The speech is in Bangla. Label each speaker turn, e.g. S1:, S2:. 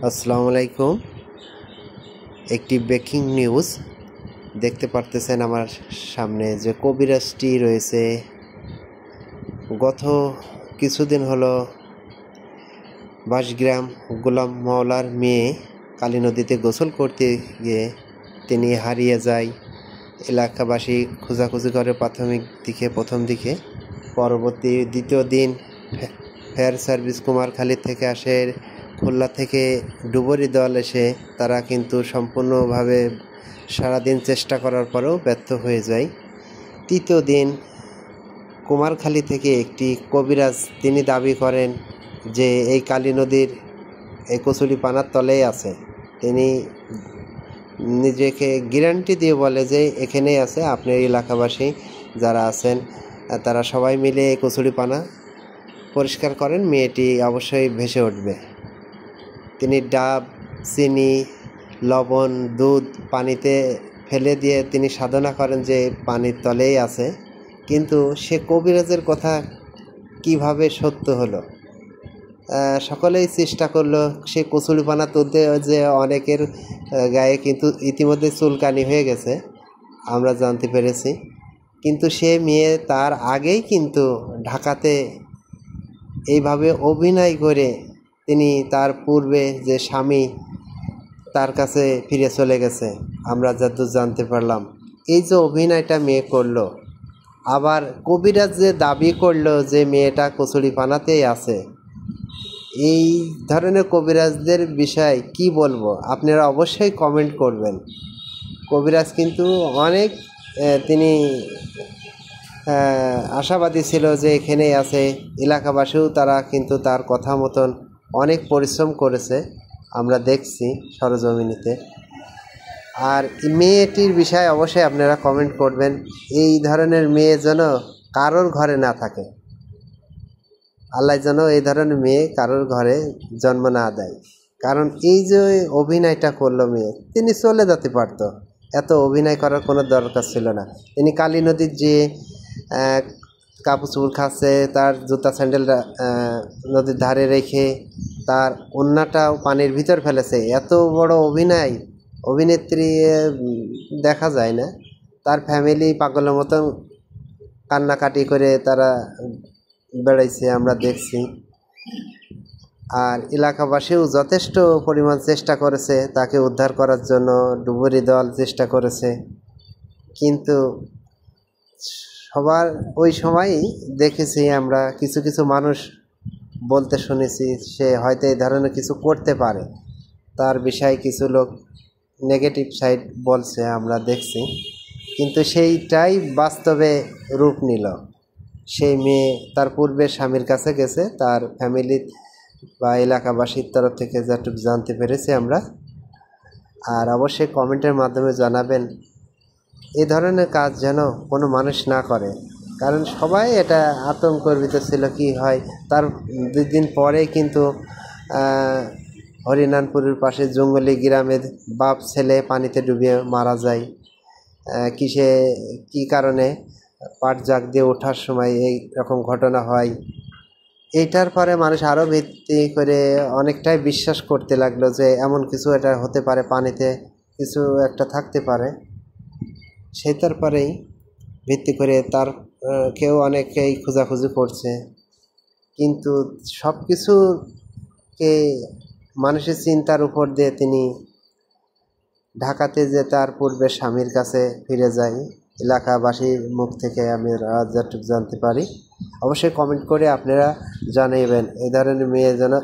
S1: আসসালামু আলাইকুম। একটি ব্রেকিং নিউজ দেখতে পারতেছেন আমার সামনে যে কবিরাজটি রয়েছে গত কিছুদিন হলো বাঁশগ্রাম গোলাম মাওলার মেয়ে কালী নদীতে গোসল করতে গিয়ে তিনি হারিয়ে যায়। এলাকাবাসী খোঁজাখুঁজি করে প্রথম দিকে পরবর্তী দ্বিতীয় দিন ফায়ার সার্ভিস কুমারখালী থেকে আসে, খুলনা থেকে ডুবুরি দল এসে তারা কিন্তু সম্পূর্ণভাবে সারাদিন চেষ্টা করার পরেও ব্যর্থ হয়ে যায়। তৃতীয় দিন কুমারখালী থেকে একটি কবিরাজ তিনি দাবি করেন যে এই কালী নদীর এই কচুরিপানার তলেই আছে। তিনি নিজেকে গ্যারান্টি দিয়ে বলে যে এখানেই আছে, আপনার এলাকাবাসী যারা আছেন তারা সবাই মিলে এই কচুরিপানা পরিষ্কার করেন, মেয়েটি অবশ্যই ভেসে উঠবে। তিনি ডাব, চিনি, লবণ, দুধ পানিতে ফেলে দিয়ে তিনি সাধনা করেন যে পানির তলেই আছে। কিন্তু সে কবিরাজের কথা কিভাবে সত্য হলো? সকলেই চেষ্টা করলো সে কচুরিপানা তুলতে, যে অনেকের গায়ে কিন্তু ইতিমধ্যে চুলকানি হয়ে গেছে আমরা জানতে পেরেছি। কিন্তু সে মেয়ে তার আগেই কিন্তু ঢাকাতে এইভাবে অভিনয় করে তিনি তার পূর্বে যে স্বামী তার কাছে ফিরে চলে গেছে আমরা যতদূর জানতে পারলাম। এই যে অভিনয়টা মেয়ে করলো, আবার কবিরাজ যে দাবি করলো যে মেয়েটা কচুরিপানাতেই আছে, এই ধরনের কবিরাজদের বিষয়ে কি বলবো আপনারা অবশ্যই কমেন্ট করবেন। কবিরাজ কিন্তু অনেক তিনি আশাবাদী ছিল যে এখানেই আছে। এলাকাবাসীও তারা কিন্তু তার কথা মতন অনেক পরিশ্রম করেছে আমরা দেখছি সরজমিনিতে। আর মেয়েটির বিষয়ে অবশ্যই আপনারা কমেন্ট করবেন। এই ধরনের মেয়ে যেন কারোর ঘরে না থাকে, আল্লাহ যেন এই ধরনের মেয়ে কারোর ঘরে জন্ম না দেয়। কারণ এই যে অভিনয়টা করলো মেয়ে, তিনি চলে যেতে পারতো, এত অভিনয় করার কোনো দরকার ছিল না। তিনি কালী নদীর যে কাপড় চুপড় খাচ্ছে, তার জুতা স্যান্ডেল নদীর ধারে রেখে তার ওড়নাটাও পানির ভিতর ফেলেছে। এত বড় অভিনেত্রী দেখা যায় না। তার ফ্যামিলি পাগলের মতন কান্নাকাটি করে তারা বেড়াইছে আমরা দেখছি। আর এলাকাবাসীও যথেষ্ট পরিমাণ চেষ্টা করেছে তাকে উদ্ধার করার জন্য, ডুবুরি দল চেষ্টা করেছে। কিন্তু সবার ওই সময়ই দেখেছি আমরা কিছু মানুষ বলতে শুনেছি সে হয়তো এই ধরনের কিছু করতে পারে, তার বিষয়ে কিছু লোক নেগেটিভ সাইড বলছে আমরা দেখছি। কিন্তু সেইটাই বাস্তবে রূপ নিল। সেই মেয়ে তার পূর্বের স্বামীর কাছে গেছে, তার ফ্যামিলি বা এলাকাবাসীর তরফ থেকে যতটুকু জানতে পেরেছি আমরা। আর অবশ্যই কমেন্টের মাধ্যমে জানাবেন এই ধরনের কাজ যেন কোনো মানুষ না করে। কারণ সবাই এটা আতঙ্কের ভিতর ছিল কি হয়। তার 2 দিন পরে কিন্তু হরিনানপুরের পাশে জঙ্গলি গ্রামের বাপ ছেলে পানিতে ডুবিয়ে মারা যায়। কী কারণে? পাট জাগ দিয়ে ওঠার সময় এই রকম ঘটনা হয়। এইটার পরে মানুষ আরও ভিত্তি করে অনেকটাই বিশ্বাস করতে লাগলো যে এমন কিছু এটা হতে পারে, পানিতে কিছু একটা থাকতে পারে। সেটার পরেই ভিত্তি করে তার কেউ অনেকেই খোঁজাখুঁজি করছে। কিন্তু সব কিছুকে মানুষের চিন্তার উপর দিয়ে তিনি ঢাকাতে যে তার পূর্বের স্বামীর কাছে ফিরে যায়। এলাকাবাসীর মুখ থেকে আমি যতটুকু জানতে পারি। অবশ্যই কমেন্ট করে আপনারা জানাবেন এই ধরনের মেয়ে যেন